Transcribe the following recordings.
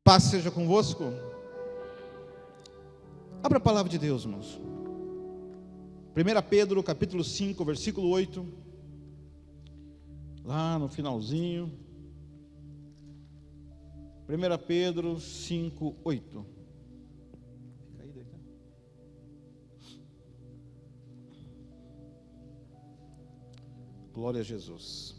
Paz seja convosco. Abra a palavra de Deus, irmãos. 1 Pedro, capítulo 5, versículo 8. Lá no finalzinho. 1 Pedro 5, 8. Fica aí, deita. Glória a Jesus.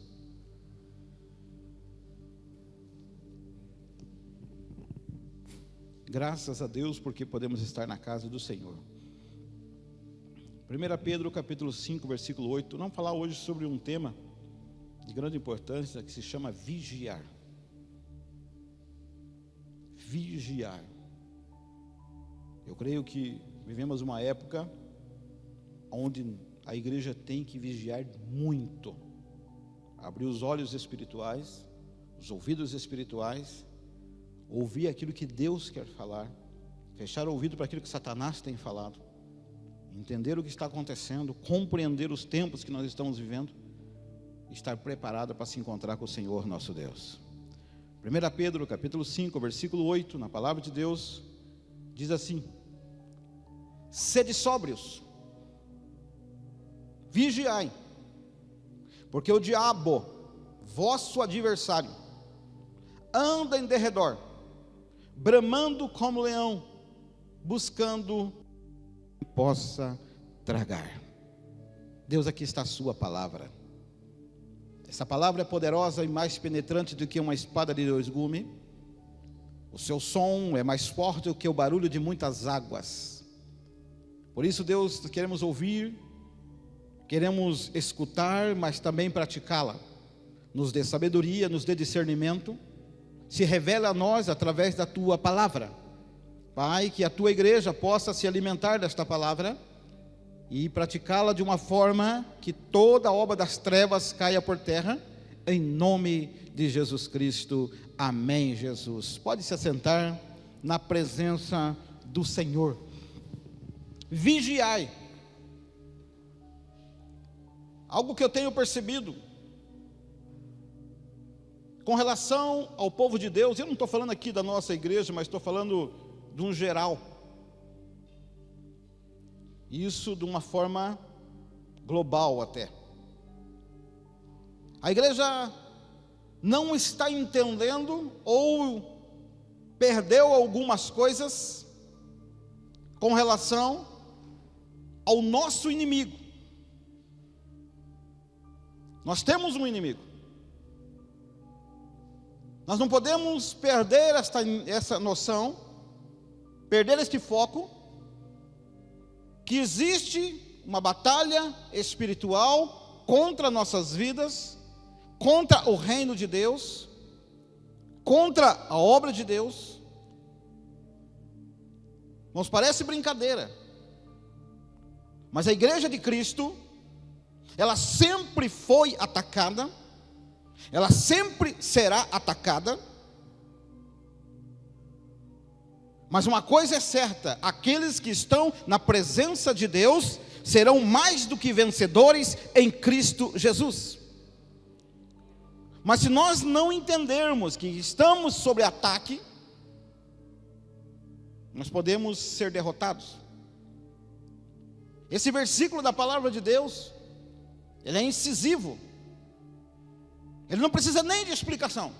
Graças a Deus porque podemos estar na casa do Senhor. 1 Pedro capítulo 5, versículo 8. Vamos falar hoje sobre um tema de grande importância que se chama vigiar. Vigiar. Eu creio que vivemos uma época onde a igreja tem que vigiar muito. Abrir os olhos espirituais, os ouvidos espirituais, ouvir aquilo que Deus quer falar, fechar o ouvido para aquilo que Satanás tem falado, entender o que está acontecendo, compreender os tempos que nós estamos vivendo, estar preparado para se encontrar com o Senhor nosso Deus. 1 Pedro capítulo 5, versículo 8, na palavra de Deus, diz assim: sede sóbrios, vigiai, porque o diabo, vosso adversário, anda em derredor, bramando como leão, buscando que possa tragar. Deus, aqui está a sua palavra. Essa palavra é poderosa e mais penetrante do que uma espada de dois gumes. O seu som é mais forte do que o barulho de muitas águas. Por isso, Deus, queremos ouvir, queremos escutar, mas também praticá-la. Nos dê sabedoria, nos dê discernimento. Se revela a nós através da tua palavra, Pai, que a tua igreja possa se alimentar desta palavra e praticá-la de uma forma que toda a obra das trevas caia por terra, em nome de Jesus Cristo, amém. Jesus, pode se assentar na presença do Senhor. Vigiai. Algo que eu tenho percebido com relação ao povo de Deus, eu não estou falando aqui da nossa igreja, mas estou falando de um geral. Isso de uma forma global até. A igreja não está entendendo ou perdeu algumas coisas com relação ao nosso inimigo. Nós temos um inimigo. Nós não podemos perder essa noção, perder este foco, que existe uma batalha espiritual contra nossas vidas, contra o reino de Deus, contra a obra de Deus. Nos parece brincadeira, mas a igreja de Cristo, ela sempre foi atacada, ela sempre será atacada, mas uma coisa é certa: aqueles que estão na presença de Deus serão mais do que vencedores em Cristo Jesus. Mas se nós não entendermos que estamos sob ataque, nós podemos ser derrotados. Esse versículo da palavra de Deus, ele é incisivo. Ele não precisa nem de explicação.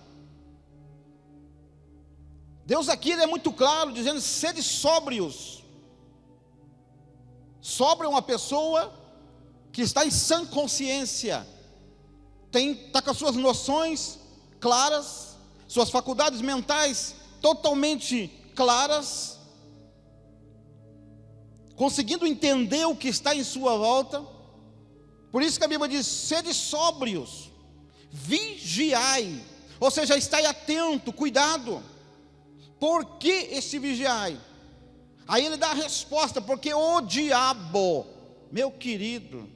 Deus aqui, ele é muito claro, dizendo: sede sóbrios. Sóbrio é uma pessoa que está em sã consciência, está com as suas noções claras, suas faculdades mentais totalmente claras, conseguindo entender o que está em sua volta. Por isso que a Bíblia diz: sede sóbrios, vigiai, ou seja, estai atento, cuidado. Por que esse vigiai? Aí ele dá a resposta: porque o diabo, meu querido,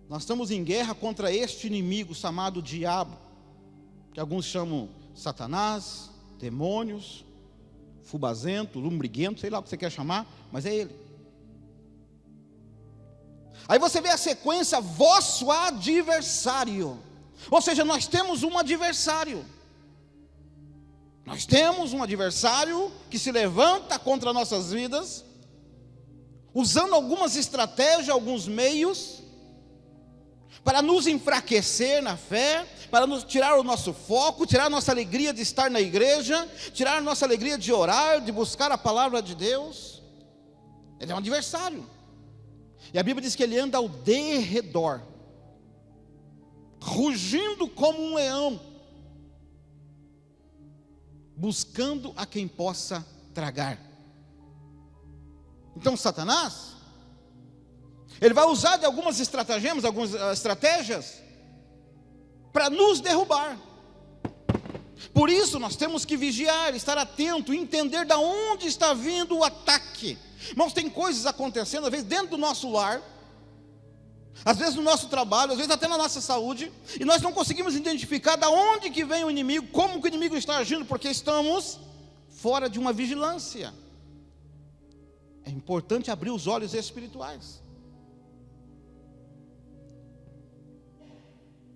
nós estamos em guerra contra este inimigo chamado diabo, que alguns chamam Satanás, demônios, fubazento, lumbriguento, sei lá o que você quer chamar, mas é ele. Aí você vê a sequência: vosso adversário. Ou seja, nós temos um adversário. Nós temos um adversário que se levanta contra nossas vidas, usando algumas estratégias, alguns meios, para nos enfraquecer na fé, para nos tirar o nosso foco, tirar a nossa alegria de estar na igreja, tirar a nossa alegria de orar, de buscar a palavra de Deus. Ele é um adversário. E a Bíblia diz que ele anda ao derredor, rugindo como um leão, buscando a quem possa tragar. Então Satanás, ele vai usar de algumas estratagemas, algumas estratégias, para nos derrubar. Por isso nós temos que vigiar, estar atento, entender de onde está vindo o ataque. Irmãos, tem coisas acontecendo, às vezes dentro do nosso lar, às vezes no nosso trabalho, às vezes até na nossa saúde, e nós não conseguimos identificar de onde que vem o inimigo, como que o inimigo está agindo, porque estamos fora de uma vigilância. É importante abrir os olhos espirituais.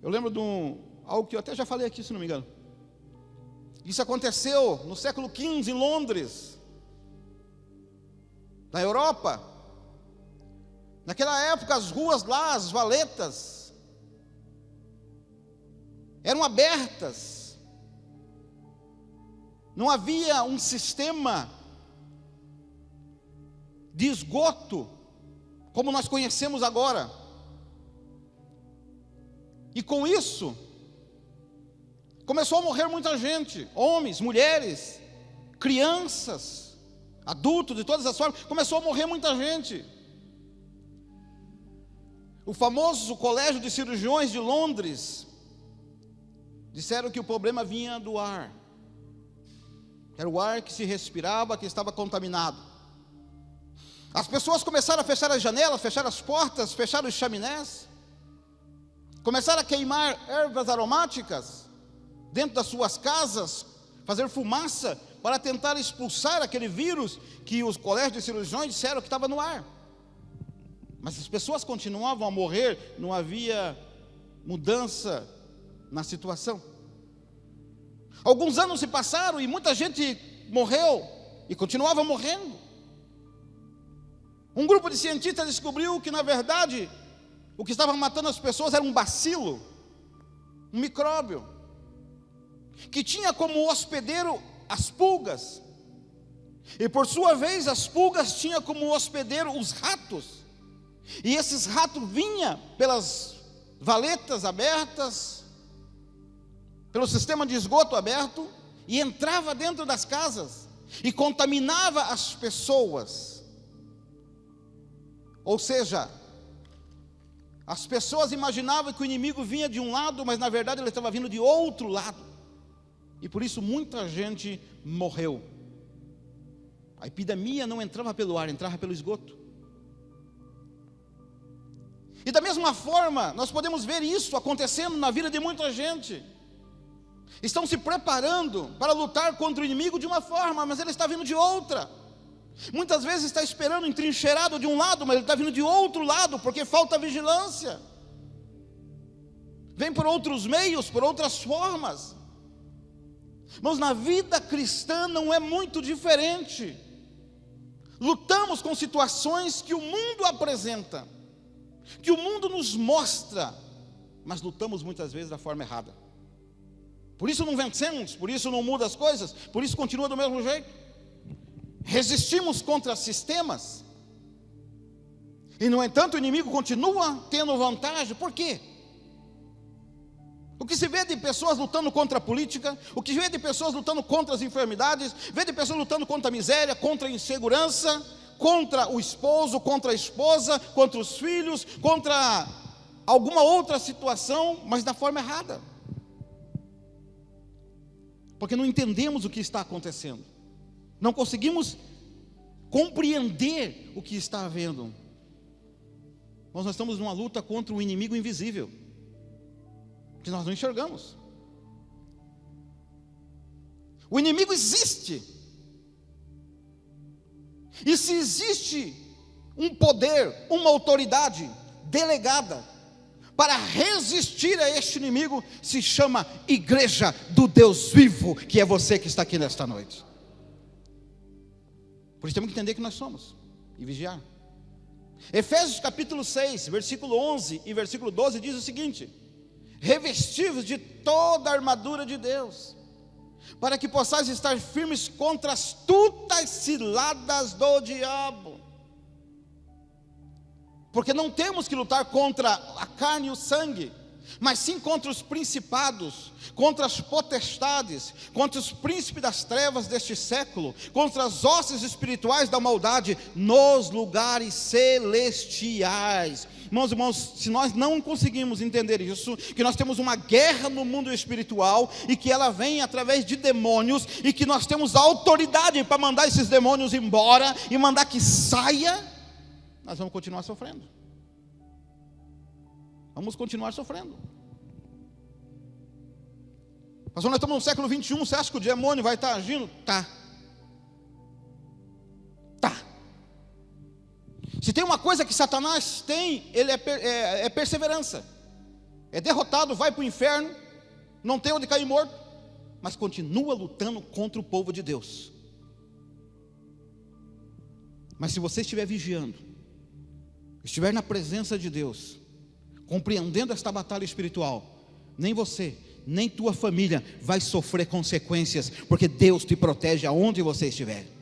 Eu lembro de algo que eu até já falei aqui, se não me engano. Isso aconteceu no século XV, em Londres, na Europa. Naquela época, as ruas lá, as valetas, eram abertas. Não havia um sistema de esgoto, como nós conhecemos agora. E com isso, começou a morrer muita gente, homens, mulheres, crianças, adultos, de todas as formas, começou a morrer muita gente. O famoso Colégio de Cirurgiões de Londres, disseram que o problema vinha do ar. Era o ar que se respirava, que estava contaminado. As pessoas começaram a fechar as janelas, fechar as portas, fechar os chaminés, começaram a queimar ervas aromáticas dentro das suas casas, fazer fumaça para tentar expulsar aquele vírus que os colégios de cirurgiões disseram que estava no ar. Mas as pessoas continuavam a morrer, não havia mudança na situação. Alguns anos se passaram e muita gente morreu e continuava morrendo. Um grupo de cientistas descobriu que, na verdade, o que estava matando as pessoas era um bacilo, um micróbio, que tinha como hospedeiro as pulgas, e por sua vez as pulgas tinham como hospedeiro os ratos, e esses ratos vinham pelas valetas abertas, pelo sistema de esgoto aberto, e entrava dentro das casas, e contaminava as pessoas. Ou seja, as pessoas imaginavam que o inimigo vinha de um lado, mas na verdade ele estava vindo de outro lado. E por isso muita gente morreu. A epidemia não entrava pelo ar, entrava pelo esgoto. E da mesma forma, nós podemos ver isso acontecendo na vida de muita gente. Estão se preparando para lutar contra o inimigo de uma forma, mas ele está vindo de outra. Muitas vezes está esperando entrincheirado de um lado, mas ele está vindo de outro lado, porque falta vigilância. Vem por outros meios, por outras formas. Mas na vida cristã não é muito diferente. Lutamos com situações que o mundo apresenta, que o mundo nos mostra, mas lutamos muitas vezes da forma errada. Por isso não vencemos, por isso não muda as coisas, por isso continua do mesmo jeito. Resistimos contra sistemas, e no entanto o inimigo continua tendo vantagem. Por quê? O que se vê de pessoas lutando contra a política, o que se vê de pessoas lutando contra as enfermidades, vê de pessoas lutando contra a miséria, contra a insegurança, contra o esposo, contra a esposa, contra os filhos, contra alguma outra situação, mas da forma errada, porque não entendemos o que está acontecendo. Não conseguimos compreender o que está havendo. Nós estamos numa luta contra um inimigo invisível, que nós não enxergamos. O inimigo existe. E se existe um poder, uma autoridade delegada para resistir a este inimigo, se chama igreja do Deus vivo, que é você que está aqui nesta noite. Por isso temos que entender que nós somos e vigiar. Efésios capítulo 6, versículo 11 e versículo 12 diz o seguinte: revestivos de toda a armadura de Deus, para que possais estar firmes contra as astutas ciladas do diabo. Porque não temos que lutar contra a carne e o sangue, mas sim contra os principados, contra as potestades, contra os príncipes das trevas deste século, contra as hostes espirituais da maldade nos lugares celestiais. Irmãos, se nós não conseguimos entender isso, que nós temos uma guerra no mundo espiritual, e que ela vem através de demônios, e que nós temos autoridade para mandar esses demônios embora, e mandar que saia, nós vamos continuar sofrendo. Vamos continuar sofrendo. Pastor, nós estamos no século 21, você acha que o demônio vai estar agindo? Tá. Se tem uma coisa que Satanás tem, ele é perseverança. É derrotado, vai para o inferno, não tem onde cair morto, mas continua lutando contra o povo de Deus. Mas se você estiver vigiando, estiver na presença de Deus, compreendendo esta batalha espiritual, nem você, nem tua família vai sofrer consequências, porque Deus te protege aonde você estiver.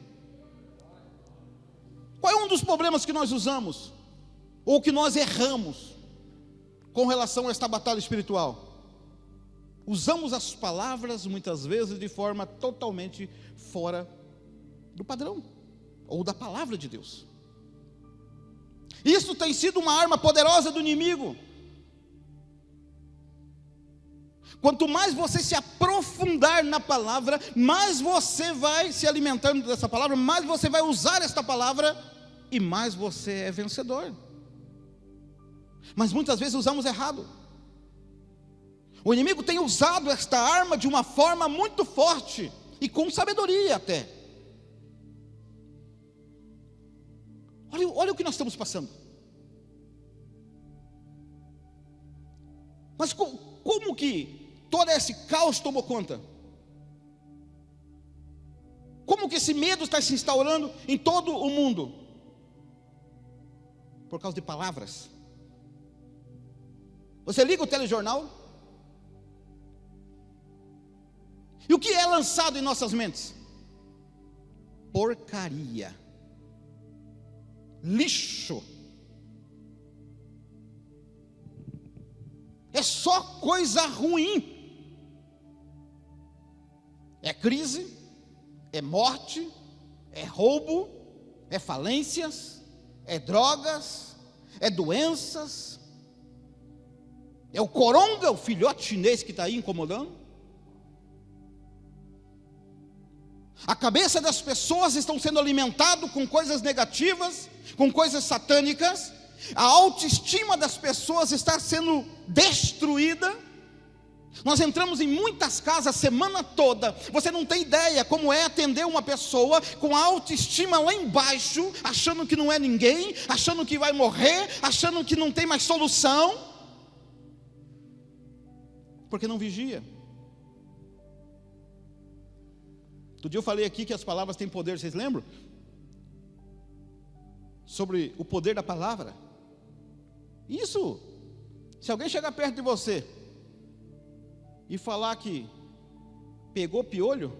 Qual é um dos problemas que nós usamos, ou que nós erramos, com relação a esta batalha espiritual? Usamos as palavras, muitas vezes, de forma totalmente fora do padrão, ou da palavra de Deus. Isso tem sido uma arma poderosa do inimigo. Quanto mais você se aprofundar na palavra, mais você vai se alimentando dessa palavra, mais você vai usar esta palavra, e mais você é vencedor. Mas muitas vezes usamos errado. O inimigo tem usado esta arma de uma forma muito forte, e com sabedoria até. Olha o que nós estamos passando. Mas como que todo esse caos tomou conta? Como que esse medo está se instaurando em todo o mundo? Por causa de palavras. Você liga o telejornal, e o que é lançado em nossas mentes? Porcaria, lixo, é só coisa ruim. É crise, é morte, é roubo, é falências, é drogas, é doenças, é o coronga, o filhote chinês que está aí incomodando. A cabeça das pessoas estão sendo alimentado com coisas negativas, com coisas satânicas. A autoestima das pessoas está sendo destruída. Nós entramos em muitas casas a semana toda, você não tem ideia como é atender uma pessoa com a autoestima lá embaixo, achando que não é ninguém, achando que vai morrer, achando que não tem mais solução, porque não vigia. Outro dia eu falei aqui que as palavras têm poder, vocês lembram? Sobre o poder da palavra. Isso, se alguém chegar perto de você e falar que pegou piolho,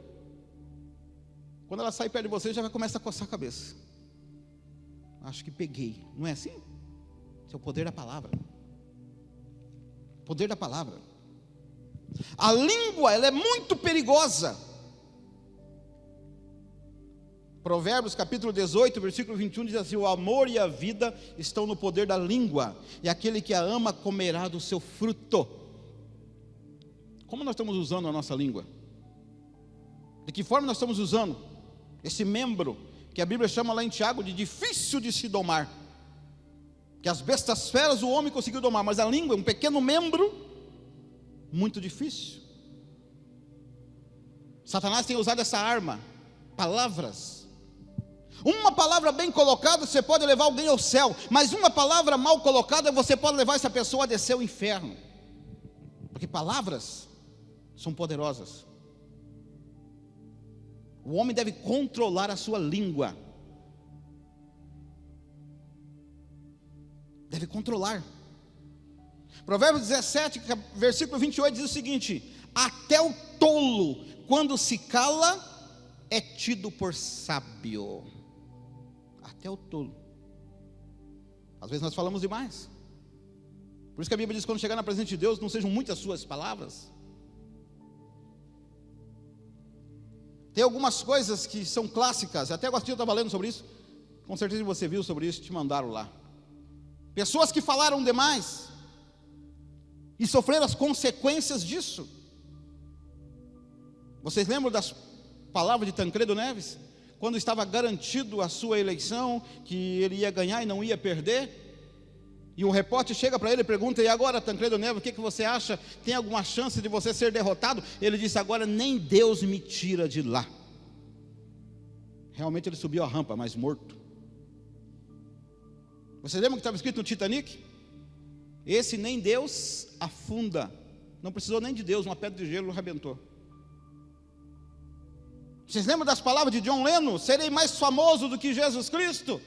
quando ela sai perto de você, já vai começar a coçar a cabeça. Acho que peguei, não é assim? Esse é o poder da palavra. Poder da palavra. A língua, ela é muito perigosa. Provérbios capítulo 18, versículo 21 diz assim: o amor e a vida estão no poder da língua, e aquele que a ama comerá do seu fruto. Como nós estamos usando a nossa língua? De que forma nós estamos usando esse membro, que a Bíblia chama lá em Tiago de difícil de se domar? Que as bestas feras o homem conseguiu domar, mas a língua é um pequeno membro, muito difícil. Satanás tem usado essa arma, palavras, Uma palavra bem colocada, você pode levar alguém ao céu, mas uma palavra mal colocada, você pode levar essa pessoa a descer ao inferno. Porque palavras são poderosas. O homem deve controlar a sua língua. Deve controlar. Provérbios 17, versículo 28 diz o seguinte: até o tolo, quando se cala, é tido por sábio. Até o tolo. Às vezes nós falamos demais. Por isso que a Bíblia diz: quando chegar na presença de Deus, não sejam muitas suas palavras. Tem algumas coisas que são clássicas. Até agora eu estava lendo sobre isso. Com certeza você viu sobre isso, te mandaram lá. Pessoas que falaram demais e sofreram as consequências disso. Vocês lembram das palavras de Tancredo Neves? Quando estava garantido a sua eleição, que ele ia ganhar e não ia perder, e um repórter chega para ele e pergunta: e agora, Tancredo Neves, o que você acha? Tem alguma chance de você ser derrotado? Ele disse: agora nem Deus me tira de lá. Realmente ele subiu a rampa, mas morto. Vocês lembram que estava escrito no Titanic? Esse nem Deus afunda. Não precisou nem de Deus, uma pedra de gelo arrebentou. Vocês lembram das palavras de John Lennon? Serei mais famoso do que Jesus Cristo.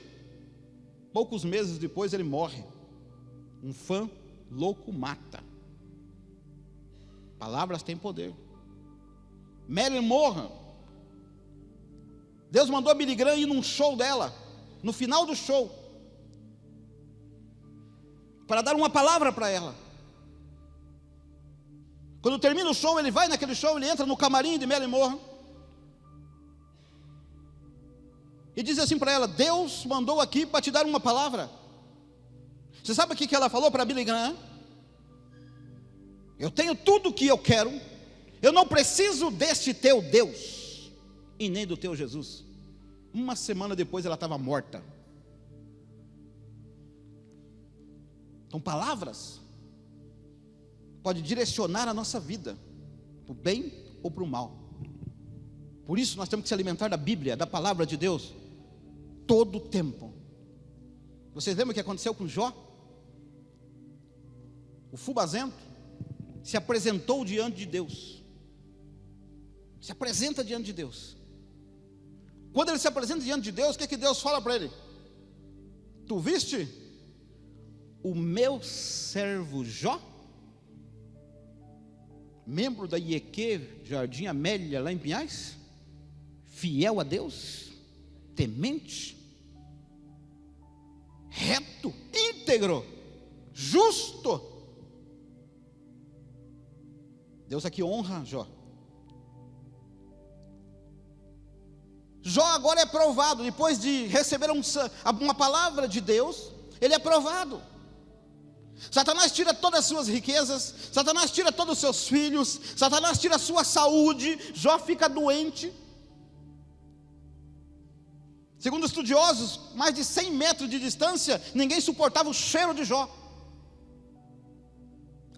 Poucos meses depois ele morre. Um fã louco mata. Palavras têm poder. Marilyn Monroe, Deus mandou a Billy Graham ir num show dela, no final do show, para dar uma palavra para ela. Quando termina o show, ele vai naquele show, ele entra no camarim de Marilyn Monroe e diz assim para ela: Deus mandou aqui para te dar uma palavra. Você sabe o que ela falou para Billy Graham? Eu tenho tudo o que eu quero, eu não preciso deste teu Deus e nem do teu Jesus. Uma semana depois ela estava morta. Então palavras pode direcionar a nossa vida para o bem ou para o mal. Por isso nós temos que se alimentar da Bíblia, da palavra de Deus, todo o tempo. Vocês lembram o que aconteceu com Jó? O fubazento se apresentou diante de Deus. Se apresenta diante de Deus. Quando ele se apresenta diante de Deus, o que Deus fala para ele? Tu viste o meu servo Jó, membro da IEQ Jardim Amélia lá em Pinhais, fiel a Deus, temente, reto, íntegro, justo. Deus aqui honra Jó. Jó agora é provado, depois de receber uma palavra de Deus, ele é provado. Satanás tira todas as suas riquezas, Satanás tira todos os seus filhos, Satanás tira a sua saúde, Jó fica doente. Segundo estudiosos, mais de 100 metros de distância, ninguém suportava o cheiro de Jó.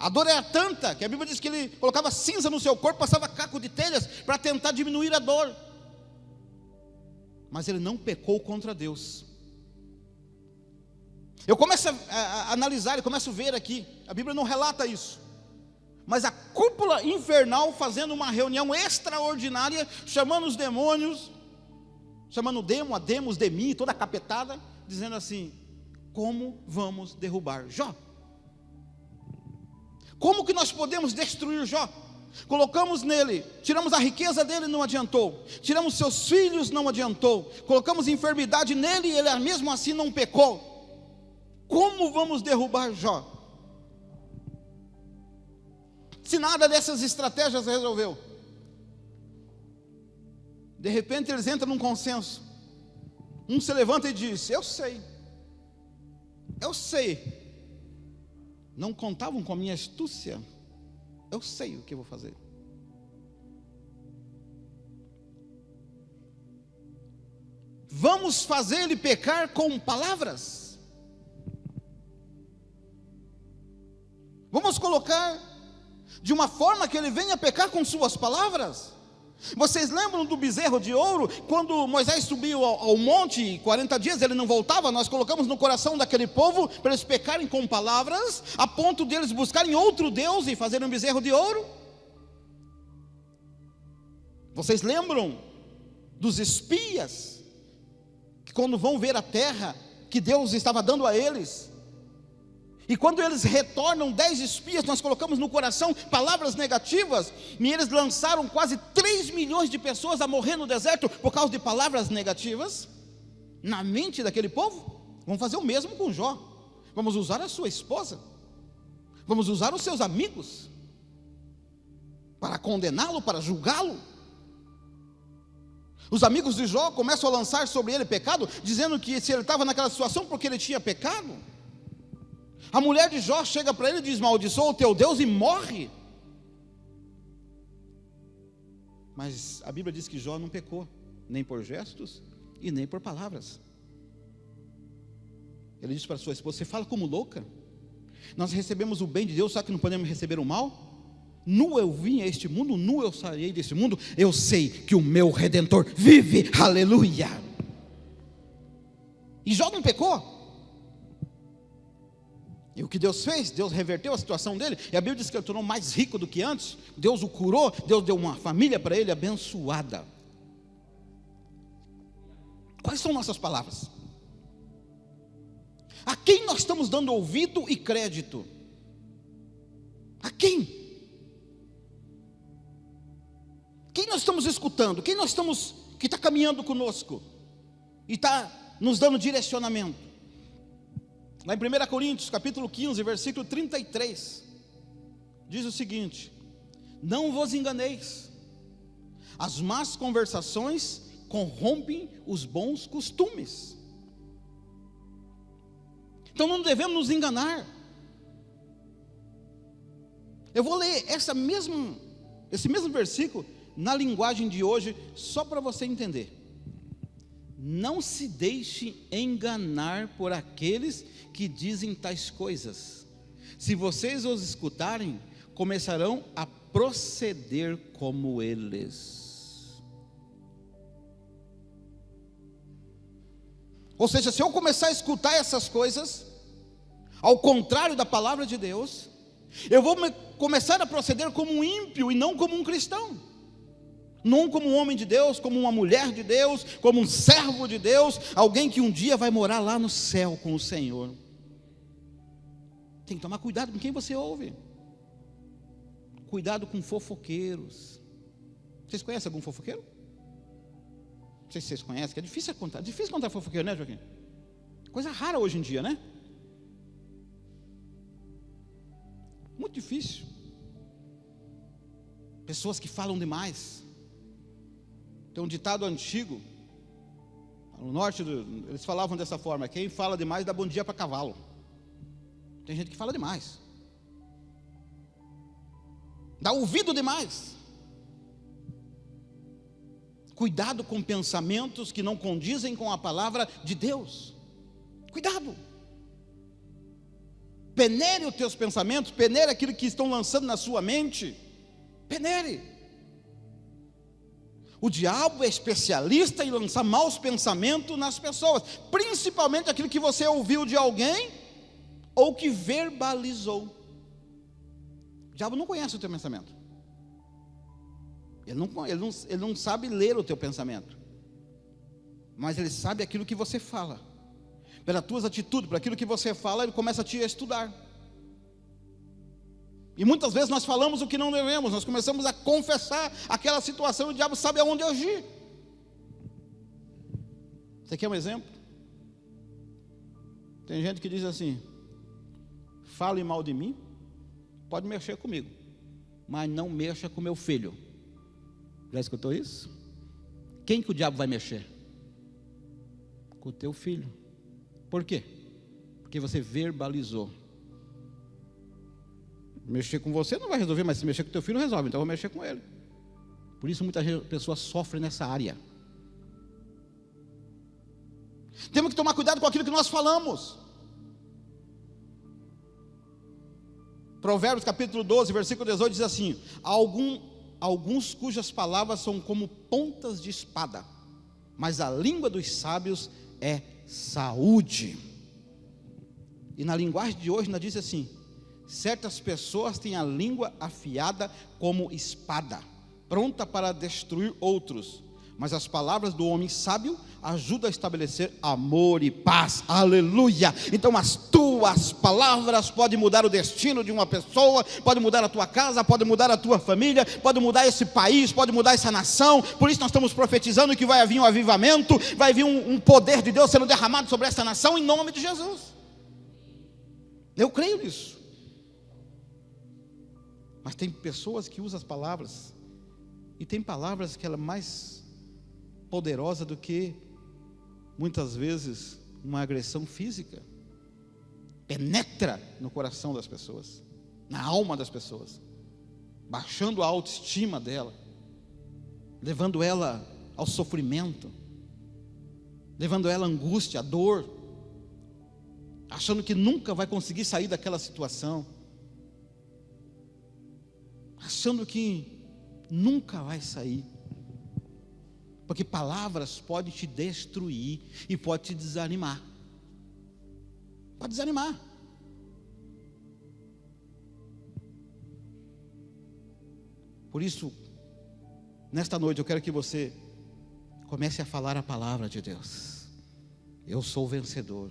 A dor era tanta, que a Bíblia diz que ele colocava cinza no seu corpo, passava caco de telhas, para tentar diminuir a dor. Mas ele não pecou contra Deus. Eu começo a analisar, eu começo a ver aqui, a Bíblia não relata isso, mas a cúpula infernal fazendo uma reunião extraordinária, chamando os demônios, chamando o demo, a demos, demi, toda a capetada, dizendo assim: como vamos derrubar Jó? Como que nós podemos destruir Jó? Colocamos nele, tiramos a riqueza dele, não adiantou. Tiramos seus filhos, não adiantou. Colocamos enfermidade nele e ele mesmo assim não pecou. Como vamos derrubar Jó? Se nada dessas estratégias resolveu, de repente eles entram num consenso. Um se levanta e diz: eu sei. Não contavam com a minha astúcia. Eu sei o que eu vou fazer. Vamos fazer ele pecar com palavras. Vamos colocar de uma forma que ele venha pecar com suas palavras. Vocês lembram do bezerro de ouro? Quando Moisés subiu ao monte, 40 dias ele não voltava. Nós colocamos no coração daquele povo para eles pecarem com palavras, a ponto deles buscarem outro Deus e fazerem um bezerro de ouro. Vocês lembram dos espias, que quando vão ver a terra que Deus estava dando a eles, e quando eles retornam, 10 espias, nós colocamos no coração palavras negativas, e eles lançaram quase 3 milhões de pessoas a morrer no deserto, por causa de palavras negativas, na mente daquele povo. Vamos fazer o mesmo com Jó. Vamos usar a sua esposa, vamos usar os seus amigos, para condená-lo, para julgá-lo. Os amigos de Jó começam a lançar sobre ele pecado, dizendo que se ele estava naquela situação, porque ele tinha pecado. A mulher de Jó chega para ele e diz: maldiçoa o teu Deus, e morre. Mas a Bíblia diz que Jó não pecou, nem por gestos e nem por palavras. Ele diz para sua esposa: você fala como louca? Nós recebemos o bem de Deus, só que não podemos receber o mal? Nu eu vim a este mundo, nu eu sairei deste mundo. Eu sei que o meu Redentor vive, aleluia. E Jó não pecou. E o que Deus fez? Deus reverteu a situação dele, e a Bíblia diz que ele tornou mais rico do que antes. Deus o curou, Deus deu uma família para ele abençoada. Quais são nossas palavras? A quem nós estamos dando ouvido e crédito? A quem? Quem nós estamos escutando? Quem nós estamos, que está caminhando conosco e está nos dando direcionamento? Lá em 1 Coríntios, capítulo 15, versículo 33, diz o seguinte: não vos enganeis, as más conversações corrompem os bons costumes. Então não devemos nos enganar. Eu vou ler esse mesmo versículo na linguagem de hoje, só para você entender. Não se deixe enganar por aqueles que dizem tais coisas. Se vocês os escutarem, começarão a proceder como eles. Ou seja, se eu começar a escutar essas coisas, ao contrário da palavra de Deus, eu vou começar a proceder como um ímpio e não como um cristão. Não como um homem de Deus, como uma mulher de Deus, como um servo de Deus, alguém que um dia vai morar lá no céu com o Senhor. Tem que tomar cuidado com quem você ouve. Cuidado com fofoqueiros. Vocês conhecem algum fofoqueiro? Não sei se vocês conhecem, que é difícil contar fofoqueiro, né, Joaquim? Coisa rara hoje em dia, né? Muito difícil. Pessoas que falam demais. Tem um ditado antigo, no norte, eles falavam dessa forma: quem fala demais dá bom dia para cavalo. Tem gente que fala demais, dá ouvido demais. Cuidado com pensamentos que não condizem com a palavra de Deus. Cuidado. Peneire os teus pensamentos, peneire aquilo que estão lançando na sua mente. Peneire. O diabo é especialista em lançar maus pensamentos nas pessoas, principalmente aquilo que você ouviu de alguém ou que verbalizou. O diabo não conhece o teu pensamento. Ele não sabe ler o teu pensamento, mas ele sabe aquilo que você fala. Pelas tuas atitudes, por aquilo que você fala, ele começa a te estudar. E muitas vezes nós falamos o que não devemos, nós começamos a confessar aquela situação e o diabo sabe aonde agir. Você quer um exemplo? Tem gente que diz assim: fale mal de mim, pode mexer comigo, mas não mexa com meu filho. Já escutou isso? Quem que o diabo vai mexer? Com o teu filho. Por quê? Porque você verbalizou. Mexer com você não vai resolver, mas se mexer com teu filho resolve, então eu vou mexer com ele. Por isso muitas pessoas sofrem nessa área. Temos que tomar cuidado com aquilo que nós falamos. Provérbios capítulo 12, versículo 18 diz assim: alguns cujas palavras são como pontas de espada, mas a língua dos sábios é saúde. E na linguagem de hoje, ainda diz assim: certas pessoas têm a língua afiada como espada, pronta para destruir outros, mas as palavras do homem sábio ajudam a estabelecer amor e paz. Aleluia! Então as tuas palavras podem mudar o destino de uma pessoa, pode mudar a tua casa, pode mudar a tua família, pode mudar esse país, pode mudar essa nação. Por isso nós estamos profetizando que vai vir um avivamento, vai vir um poder de Deus sendo derramado sobre essa nação, em nome de Jesus. Eu creio nisso. Mas tem pessoas que usam as palavras, e tem palavras que ela é mais poderosa do que, muitas vezes, uma agressão física. Penetra no coração das pessoas, na alma das pessoas, baixando a autoestima dela, levando ela ao sofrimento, levando ela à angústia, à dor, achando que nunca vai conseguir sair daquela situação, achando que nunca vai sair, porque palavras podem te destruir e pode te desanimar. Pode desanimar. Por isso, nesta noite eu quero que você comece a falar a palavra de Deus. Eu sou vencedor,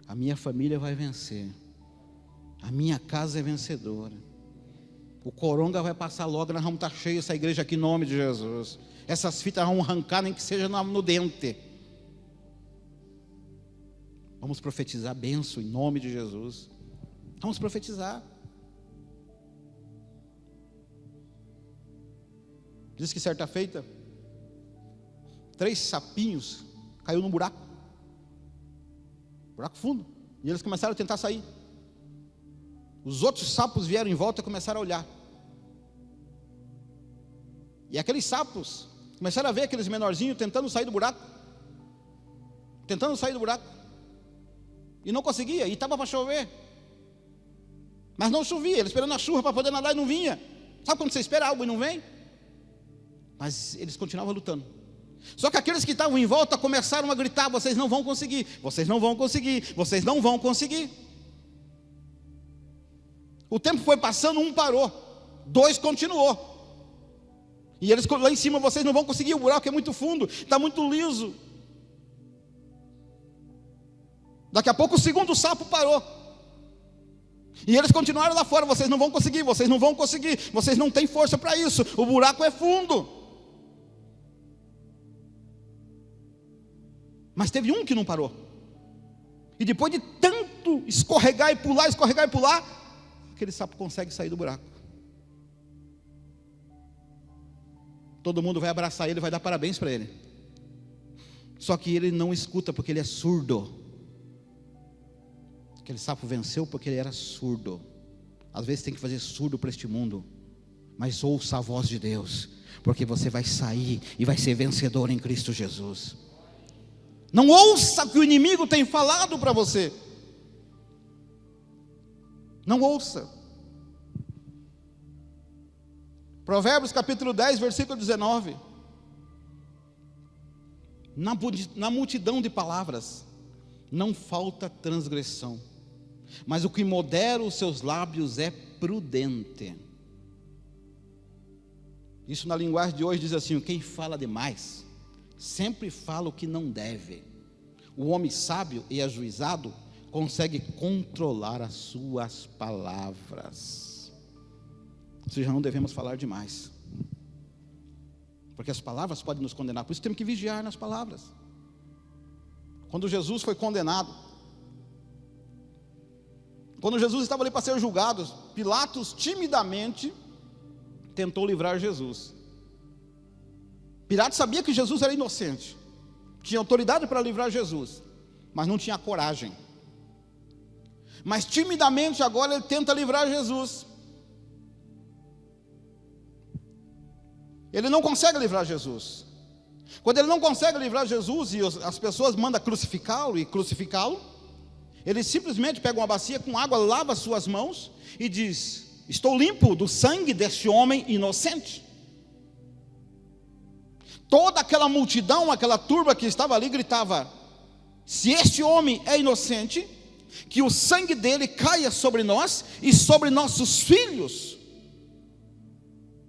a minha família vai vencer, a minha casa é vencedora, o coronga vai passar logo, nós vamos estar cheios essa igreja aqui em nome de Jesus. Essas fitas vão arrancar, nem que seja no dente. Vamos profetizar bênção em nome de Jesus. Vamos profetizar. Diz que certa feita, 3 sapinhos caiu num buraco fundo, e eles começaram a tentar sair. Os outros sapos vieram em volta e começaram a olhar. E aqueles sapos começaram a ver aqueles menorzinhos tentando sair do buraco. E não conseguia, e estava para chover. Mas não chovia, eles esperando a chuva para poder nadar e não vinha. Sabe quando você espera algo e não vem? Mas eles continuavam lutando. Só que aqueles que estavam em volta começaram a gritar: vocês não vão conseguir, vocês não vão conseguir, vocês não vão conseguir. O tempo foi passando, um parou, 2 continuou. E eles lá em cima: vocês não vão conseguir, o buraco é muito fundo, está muito liso. Daqui a pouco o segundo sapo parou. E eles continuaram lá fora: vocês não vão conseguir, vocês não vão conseguir, vocês não têm força para isso, o buraco é fundo. Mas teve um que não parou. E depois de tanto escorregar e pular, aquele sapo consegue sair do buraco. Todo mundo vai abraçar ele, vai dar parabéns para ele. Só que ele não escuta, porque ele é surdo. Aquele sapo venceu porque ele era surdo. Às vezes tem que fazer surdo para este mundo, mas ouça a voz de Deus, porque você vai sair e vai ser vencedor em Cristo Jesus. Não ouça o que o inimigo tem falado para você. Não ouça. Provérbios capítulo 10, versículo 19. Na multidão de palavras não falta transgressão, mas o que modera os seus lábios é prudente. Isso na linguagem de hoje diz assim: quem fala demais sempre fala o que não deve. O homem sábio e ajuizado consegue controlar as suas palavras. Ou seja, não devemos falar demais, porque as palavras podem nos condenar. Por isso temos que vigiar nas palavras. Quando Jesus foi condenado, quando Jesus estava ali para ser julgado, Pilatos timidamente tentou livrar Jesus. Pilatos sabia que Jesus era inocente, tinha autoridade para livrar Jesus, mas não tinha coragem. Mas timidamente agora ele tenta livrar Jesus. Ele não consegue livrar Jesus. Quando ele não consegue livrar Jesus e as pessoas mandam crucificá-lo, ele simplesmente pega uma bacia com água, lava suas mãos e diz: estou limpo do sangue deste homem inocente. toda aquela multidão, aquela turba que estava ali gritava: se este homem é inocente, que o sangue dele caia sobre nós e sobre nossos filhos.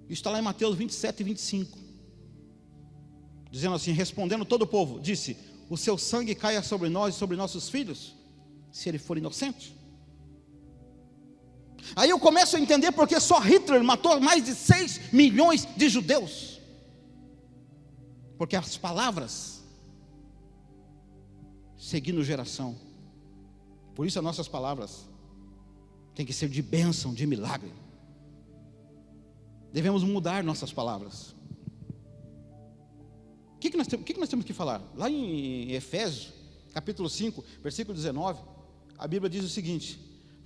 Isso está lá em Mateus 27 e 25, dizendo assim: respondendo todo o povo, disse: o seu sangue caia sobre nós e sobre nossos filhos, se ele for inocente. Aí eu começo a entender porque só Hitler matou mais de 6 milhões de judeus, porque as palavras seguindo geração. Por isso as nossas palavras têm que ser de bênção, de milagre. Devemos mudar nossas palavras. O que nós temos que falar? Lá em Efésios, capítulo 5, versículo 19, a Bíblia diz o seguinte: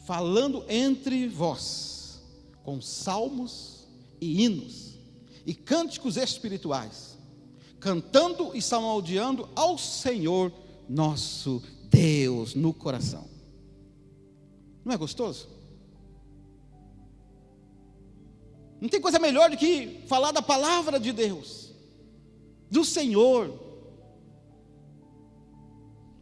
falando entre vós, com salmos e hinos, e cânticos espirituais, cantando e salmodiando ao Senhor nosso Deus no coração. Não é gostoso? Não tem coisa melhor do que falar da palavra de Deus, do Senhor.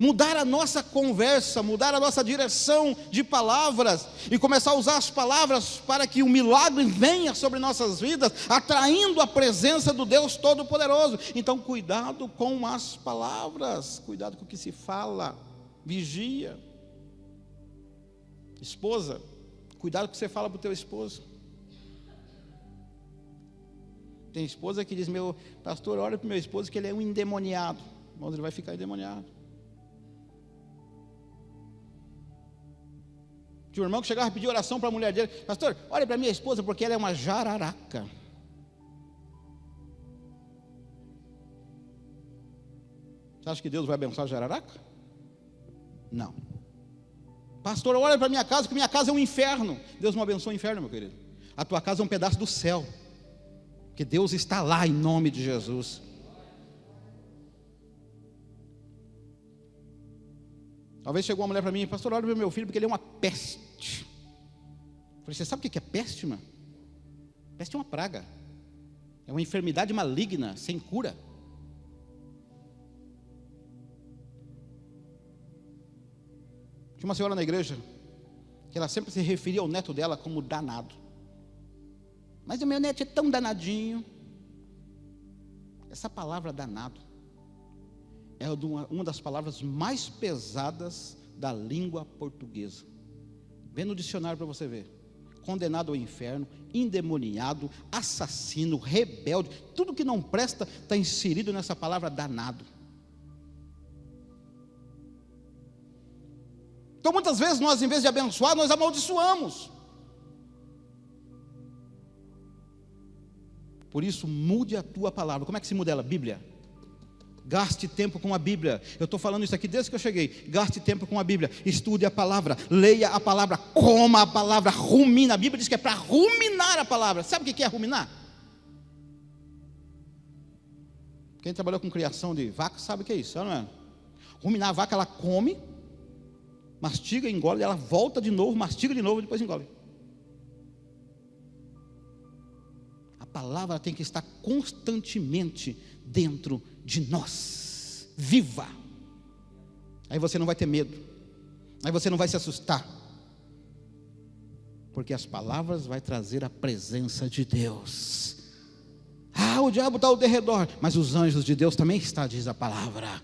Mudar a nossa conversa, mudar a nossa direção de palavras e começar a usar as palavras para que o milagre venha sobre nossas vidas, atraindo a presença do Deus Todo-Poderoso. Então, cuidado com as palavras, cuidado com o que se fala, vigia. Esposa, cuidado com o que você fala para o teu esposo. Tem esposa que diz: meu pastor, olha para o meu esposo que ele é um endemoniado. Mas ele vai ficar endemoniado. Tinha um irmão que chegava a pedir oração para a mulher dele: pastor, olha para minha esposa porque ela é uma jararaca. Você acha que Deus vai abençoar a jararaca? Não. Pastor, olha para minha casa, que minha casa é um inferno. Deus não abençoa o inferno, meu querido. A tua casa é um pedaço do céu, que Deus está lá em nome de Jesus. Talvez chegou uma mulher para mim: pastor, olha para o meu filho porque ele é uma peste. Eu falei: você sabe o que é peste, mano? Peste é uma praga, é uma enfermidade maligna, sem cura. Tinha uma senhora na igreja que ela sempre se referia ao neto dela como danado. Mas o meu neto é tão danadinho. Essa palavra danado é uma das palavras mais pesadas da língua portuguesa. Vê no dicionário para você ver. Condenado ao inferno, endemoniado, assassino, rebelde, tudo que não presta está inserido nessa palavra danado. Então muitas vezes nós, em vez de abençoar, nós amaldiçoamos. Por isso, mude a tua palavra. Como é que se muda ela? Bíblia. Gaste tempo com a Bíblia. Eu estou falando isso aqui desde que eu cheguei. Gaste tempo com a Bíblia. Estude a palavra. Leia a palavra. Coma a palavra. Rumina. A Bíblia diz que é para ruminar a palavra. Sabe o que é ruminar? Quem trabalhou com criação de vaca sabe o que é isso, não é? Ruminar a vaca, ela come, mastiga, engole, ela volta de novo, mastiga de novo e depois engole. A palavra tem que estar constantemente dentro de nós, viva. Aí você não vai ter medo, aí você não vai se assustar, porque as palavras vão trazer a presença de Deus. O diabo está ao derredor, mas os anjos de Deus também estão, diz a palavra.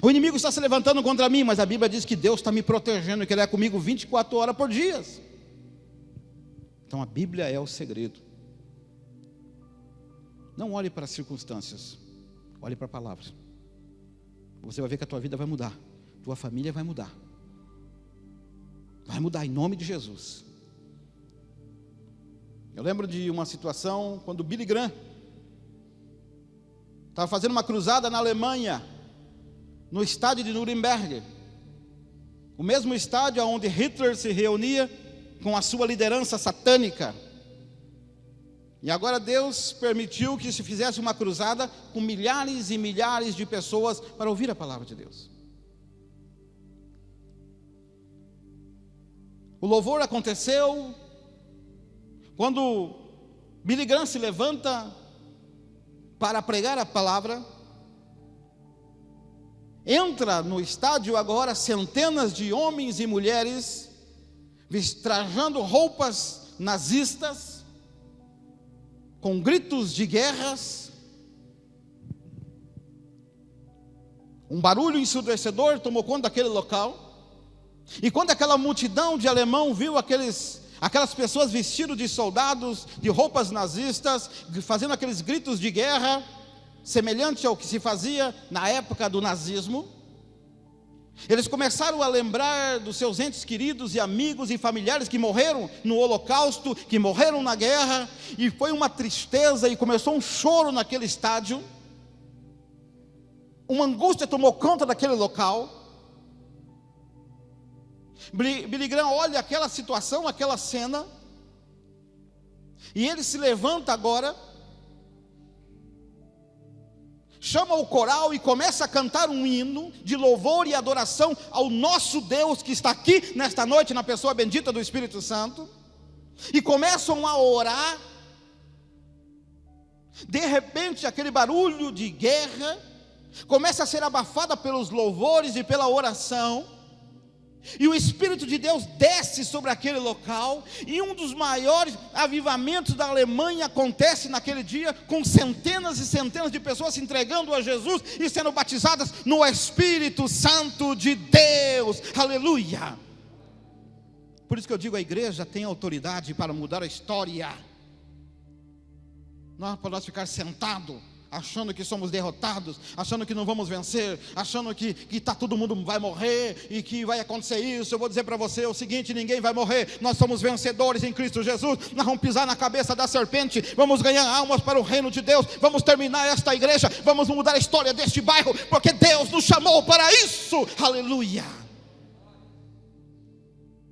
O inimigo está se levantando contra mim, mas a Bíblia diz que Deus está me protegendo, que Ele é comigo 24 horas por dia. Então a Bíblia é o segredo. Não olhe para as circunstâncias, olhe para a palavra. Você vai ver que a tua vida vai mudar, tua família vai mudar. Vai mudar em nome de Jesus. Eu lembro de uma situação quando Billy Graham estava fazendo uma cruzada na Alemanha, no estádio de Nuremberg, o mesmo estádio onde Hitler se reunia com a sua liderança satânica. E agora Deus permitiu que se fizesse uma cruzada com milhares e milhares de pessoas para ouvir a palavra de Deus. O louvor aconteceu quando Billy Graham se levanta para pregar a palavra. Entra no estádio agora centenas de homens e mulheres trajando roupas nazistas, com gritos de guerras. Um barulho ensurdecedor tomou conta daquele local. E quando aquela multidão de alemão viu aquelas pessoas vestidas de soldados, de roupas nazistas, fazendo aqueles gritos de guerra, semelhante ao que se fazia na época do nazismo, eles começaram a lembrar dos seus entes queridos e amigos e familiares que morreram no Holocausto, que morreram na guerra, e foi uma tristeza, e começou um choro naquele estádio. Uma angústia tomou conta daquele local. Billy Graham olha aquela situação, aquela cena, e ele se levanta agora, chama o coral e começa a cantar um hino de louvor e adoração ao nosso Deus que está aqui nesta noite, na pessoa bendita do Espírito Santo, e começam a orar. De repente aquele barulho de guerra começa a ser abafada pelos louvores e pela oração, e o Espírito de Deus desce sobre aquele local, e um dos maiores avivamentos da Alemanha acontece naquele dia, com centenas e centenas de pessoas se entregando a Jesus e sendo batizadas no Espírito Santo de Deus. Aleluia! Por isso que eu digo, a igreja tem autoridade para mudar a história. Não é para nós ficar sentados achando que somos derrotados, achando que não vamos vencer, achando que todo mundo vai morrer e que vai acontecer isso. Eu vou dizer para você o seguinte: ninguém vai morrer, nós somos vencedores em Cristo Jesus. Nós vamos pisar na cabeça da serpente, vamos ganhar almas para o reino de Deus, vamos terminar esta igreja, vamos mudar a história deste bairro, porque Deus nos chamou para isso. Aleluia!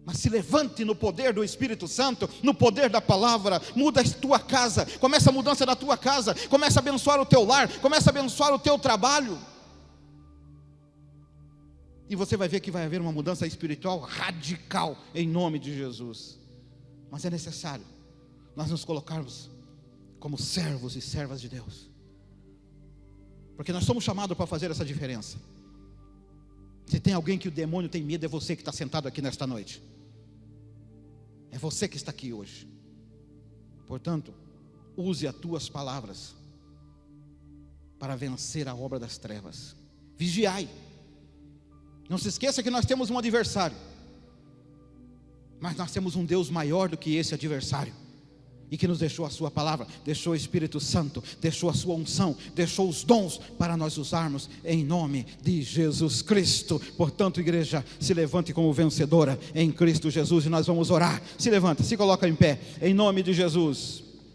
Mas se levante no poder do Espírito Santo, no poder da palavra. Muda a tua casa, começa a mudança da tua casa, começa a abençoar o teu lar, começa a abençoar o teu trabalho, e você vai ver que vai haver uma mudança espiritual radical em nome de Jesus. Mas é necessário nós nos colocarmos como servos e servas de Deus, porque nós somos chamados para fazer essa diferença. Se tem alguém que o demônio tem medo, é você que está sentado aqui nesta noite. É você que está aqui hoje. Portanto, use as tuas palavras para vencer a obra das trevas. Vigiai. Não se esqueça que nós temos um adversário, mas nós temos um Deus maior do que esse adversário, e que nos deixou a sua palavra, deixou o Espírito Santo, deixou a sua unção, deixou os dons para nós usarmos em nome de Jesus Cristo. Portanto, igreja, se levante como vencedora em Cristo Jesus, e nós vamos orar. Se levanta, se coloca em pé, em nome de Jesus.